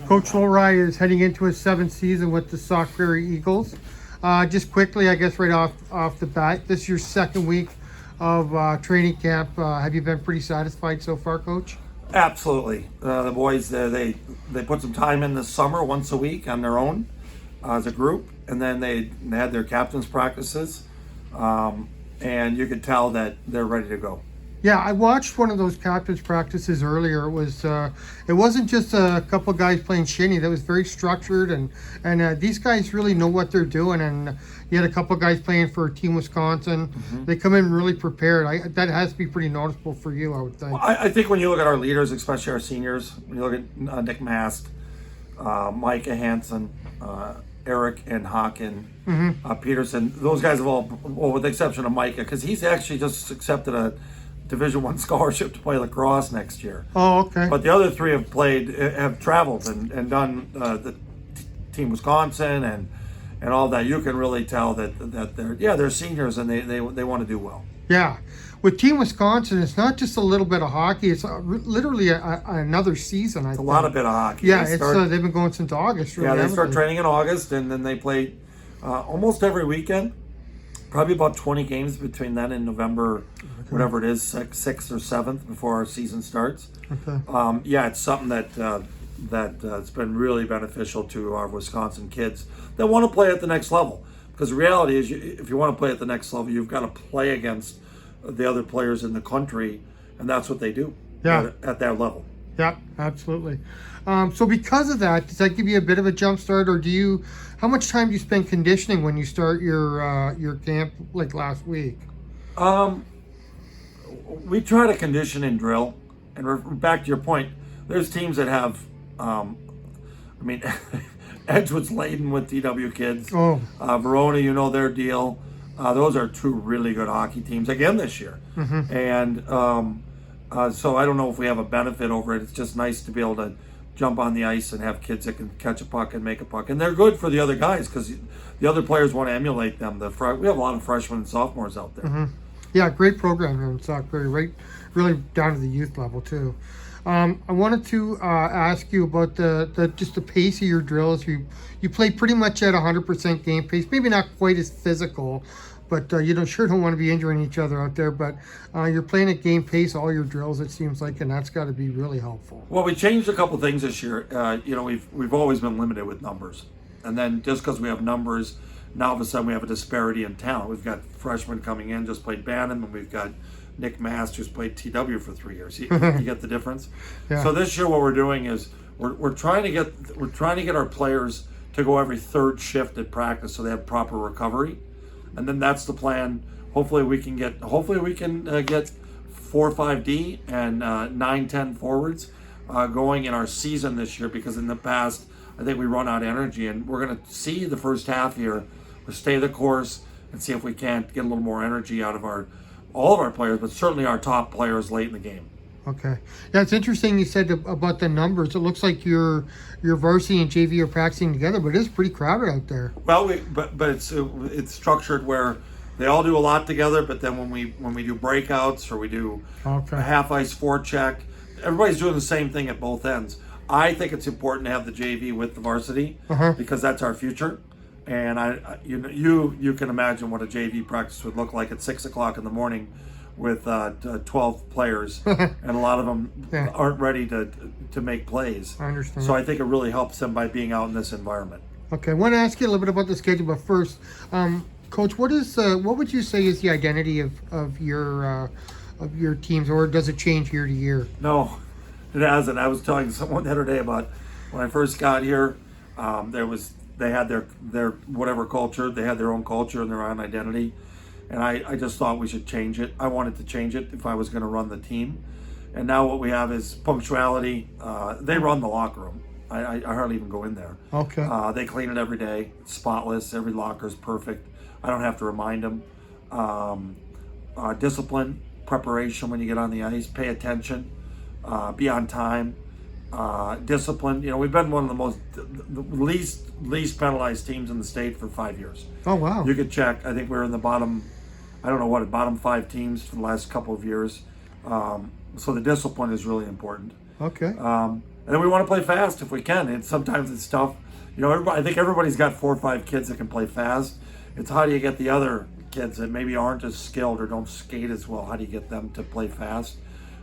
Coach Lohrei is heading into his 7th season with the Sauk Prairie Eagles. Just quickly, I guess right off the bat, this is your 2nd week of training camp. Have you been pretty satisfied so far, Coach? Absolutely. The boys, they put some time in this summer once a week on their own as a group, and then they had their captain's practices, and you could tell that they're ready to go. Yeah, I watched one of those captain's practices earlier. It wasn't just a couple guys playing shinny. That was very structured, and these guys really know what they're doing. And you had a couple guys playing for Team Wisconsin. Mm-hmm. They come in really prepared. That has to be pretty noticeable for you, I would think. Well, I think when you look at our leaders, especially our seniors, when you look at Nick Mast, Micah Hansen, Eric and Hawken, Peterson, those guys have all, well, with the exception of Micah, because he's actually just accepted a Division I scholarship to play lacrosse next year. Oh, okay. But the other 3 have traveled and done the Team Wisconsin and all that. You can really tell that they're seniors and they want to do well. Yeah. With Team Wisconsin, it's not just a little bit of hockey. It's literally another season, I think. A lot of bit of hockey. Yeah, they've been going since August. Really, they start training in August, and then they play almost every weekend. Probably about 20 games between then and November, whatever it is, 6th or 7th before our season starts. Okay. It's something that's been really beneficial to our Wisconsin kids that want to play at the next level. Because the reality is, if you want to play at the next level, you've got to play against the other players in the country, and that's what they do at that level. Yeah, absolutely. So because of that, does that give you a bit of a jump start, or how much time do you spend conditioning when you start your camp like last week? We try to condition and drill, and we're back to your point. There's teams that have, Edgewood's laden with TW kids. Oh. Verona, their deal. Those are 2 really good hockey teams again this year. Mm-hmm. And so I don't know if we have a benefit over it. It's just nice to be able to jump on the ice and have kids that can catch a puck and make a puck. And they're good for the other guys because the other players want to emulate them. We have a lot of freshmen and sophomores out there. Mm-hmm. Yeah, great program here in Sauk Prairie, right? Really down to the youth level too. I wanted to ask you about the pace of your drills. You play pretty much at 100% game pace. Maybe not quite as physical, but you don't want to be injuring each other out there. But you're playing at game pace all your drills, it seems like, and that's got to be really helpful. Well, we changed a couple things this year. We've always been limited with numbers, and then just because we have numbers, now all of a sudden we have a disparity in talent. We've got freshmen coming in, just played Bantam, and we've got Nick Mast, who's played TW for 3 years. You get the difference. Yeah. So this year, what we're doing is we're trying to get our players to go every 3rd shift at practice, so they have proper recovery, and then that's the plan. Hopefully we can get 4 or 5D and 9-10 forwards going in our season this year, because in the past I think we run out of energy, and we're going to see the first half here. We'll stay the course and see if we can't get a little more energy out of all of our players, but certainly our top players late in the game. Okay. Yeah, it's interesting you said about the numbers. It looks like your varsity and JV are practicing together, but it is pretty crowded out there. Well, but it's structured where they all do a lot together, but then when we do breakouts or we do a half ice forecheck, everybody's doing the same thing at both ends. I think it's important to have the JV with the varsity because that's our future. And you can imagine what a JV practice would look like at 6 o'clock in the morning with 12 players, and a lot of them aren't ready to make plays. I understand. So I think it really helps them by being out in this environment. Okay, I want to ask you a little bit about the schedule, but first, Coach, what would you say is the identity of your teams, or does it change year to year? No, it hasn't. I was telling someone the other day about when I first got here. They had their whatever culture. They had their own culture and their own identity. And I just thought we should change it. I wanted to change it if I was going to run the team. And now what we have is punctuality. They run the locker room. I hardly even go in there. Okay. They clean it every day. It's spotless. Every locker is perfect. I don't have to remind them. Discipline, preparation when you get on the ice. Pay attention. Be on time. Discipline. We've been one of the least penalized teams in the state for 5 years. Oh, wow. You could check. I think we're in the bottom 5 teams for the last couple of years. So the discipline is really important. Okay. And then we want to play fast if we can. And sometimes it's tough. I think everybody's got 4 or 5 kids that can play fast. It's how do you get the other kids that maybe aren't as skilled or don't skate as well? How do you get them to play fast?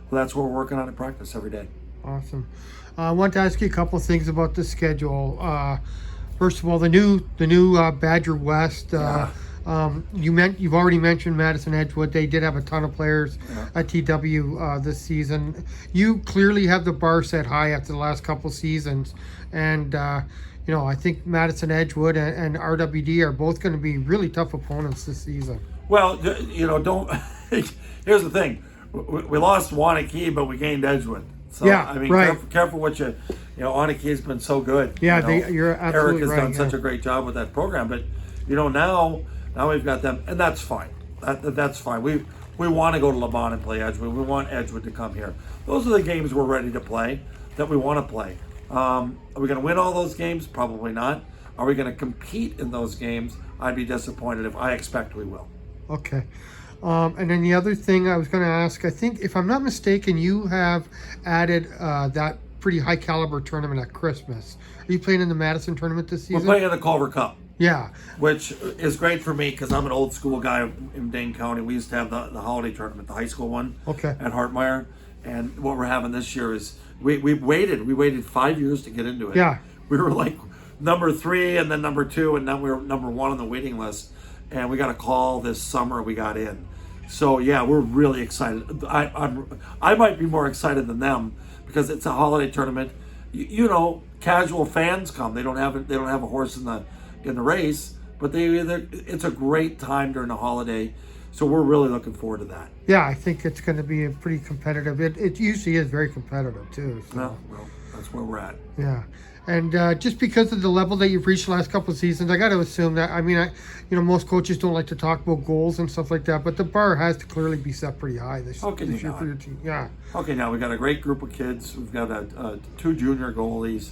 Well, that's what we're working on in practice every day. Awesome. I want to ask you a couple of things about the schedule. First of all, the new Badger West. You've already mentioned Madison Edgewood. They did have a ton of players at TW this season. You clearly have the bar set high after the last couple seasons, and I think Madison Edgewood and RWD are both going to be really tough opponents this season. Well, don't. Here's the thing: we lost Wanakee, but we gained Edgewood. So right. Careful what Wanakee has been so good. Yeah, you're absolutely Eric has right, done such a great job with that program, but now we've got them, and that's fine. That's fine. We want to go to Le Mans and play Edgewood. We want Edgewood to come here. Those are the games we're ready to play, that we want to play. Are we going to win all those games? Probably not. Are we going to compete in those games? I'd be disappointed if I expect we will. Okay. And then the other thing I was going to ask, I think, if I'm not mistaken, you have added that pretty high caliber tournament at Christmas. Are you playing in the Madison tournament this season? We're playing in the Culver Cup. Yeah. Which is great for me because I'm an old school guy in Dane County. We used to have the holiday tournament, the high school one at Hartmeyer. And what we're having this year is we waited 5 years to get into it. Yeah. We were like number 3 and then number 2, and then we were number 1 on the waiting list. And we got a call this summer, we got in. So yeah, we're really excited. I might be more excited than them because it's a holiday tournament. Casual fans come. They don't have a horse in the race, but it's a great time during the holiday. So we're really looking forward to that. Yeah, I think it's going to be a pretty competitive. It usually is very competitive too. So. Well, that's where we're at. Yeah. And just because of the level that you've reached the last couple of seasons, I got to assume that, most coaches don't like to talk about goals and stuff like that, but the bar has to clearly be set pretty high this year for your team. Yeah. Okay, now we've got a great group of kids. We've got 2 junior goalies.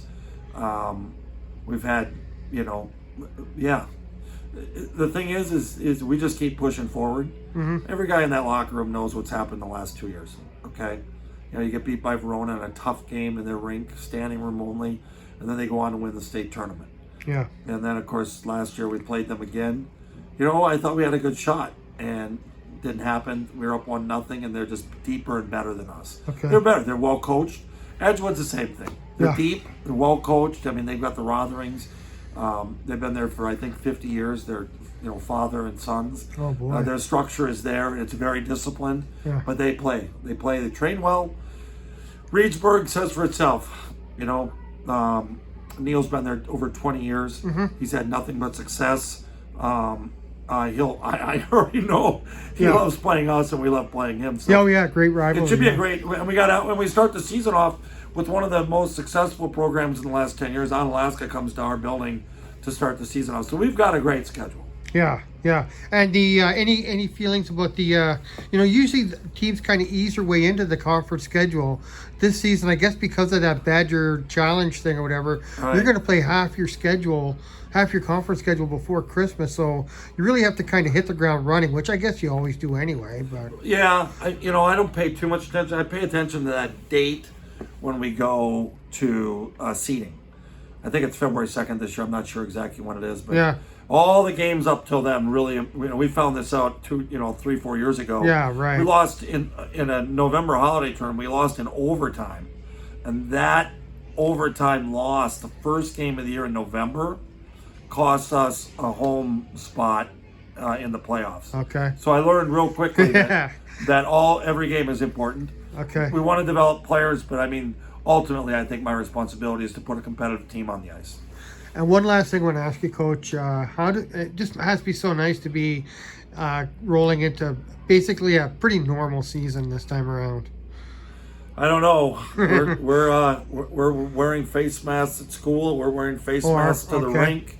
We've had, the thing is we just keep pushing forward. Mm-hmm. Every guy in that locker room knows what's happened the last 2 years, okay? You get beat by Verona in a tough game in their rink, standing room only, and then they go on to win the state tournament. Yeah. And then, of course, last year we played them again. I thought we had a good shot, and it didn't happen. We were up 1-0, and they're just deeper and better than us. Okay. They're better. They're well coached. Edgewood's the same thing. They're Yeah. deep. They're well coached. They've got the Rotherings. They've been there for, I think, 50 years. They're, father and sons. Oh, boy. Their structure is there. It's very disciplined. Yeah. But they play. They train well. Reedsburg says for itself. Neil's been there over 20 years. Mm-hmm. He's had nothing but success. I already know he loves playing us, and we love playing him. So Great rivalry. it should be a great. And we got out when we start the season off with one of the most successful programs in the last 10 years. Onalaska comes to our building to start the season off, so we've got a great schedule. Yeah. And the any feelings about the usually the teams kind of ease their way into the conference schedule. This season, I guess because of that Badger Challenge thing or whatever, Right. You're going to play half your conference schedule before Christmas. So you really have to kind of hit the ground running, which I guess you always do anyway. But Yeah, I don't pay too much attention. I pay attention to that date when we go to seeding. I think it's February 2nd this year. I'm not sure exactly when it is, but yeah. All the games up till then really, we found this out 3-4 years ago. Yeah, right. We lost in a November holiday tournament. We lost in overtime, and that overtime loss, the first game of the year in November, cost us a home spot in the playoffs. Okay. So I learned real quickly that every game is important. Okay. We want to develop players, but ultimately, I think my responsibility is to put a competitive team on the ice. And one last thing I want to ask you, Coach. It just has to be so nice to be rolling into basically a pretty normal season this time around. I don't know. We're wearing face masks at school. We're wearing face masks to the rink.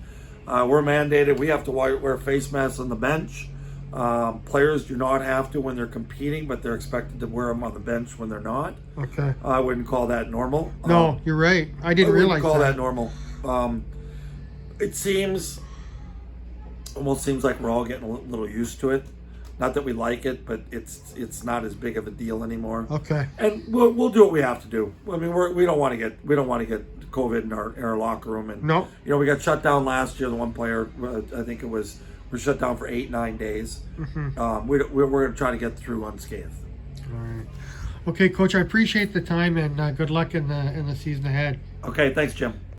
We're mandated. We have to wear face masks on the bench. Players do not have to when they're competing, but they're expected to wear them on the bench when they're not. Okay. I wouldn't call that normal. No, you're right. I didn't realize call that. that normal. It almost seems like we're all getting a little used to it. Not that we like it, but it's not as big of a deal anymore. Okay. And we'll do what we have to do. I mean, we don't want to get COVID in our locker room. And No. we got shut down last year. The one player, I think we're shut down for 8-9 days. We're going to try to get through unscathed. All right. Okay, Coach, I appreciate the time, and good luck in the season ahead. Okay, thanks, Jim.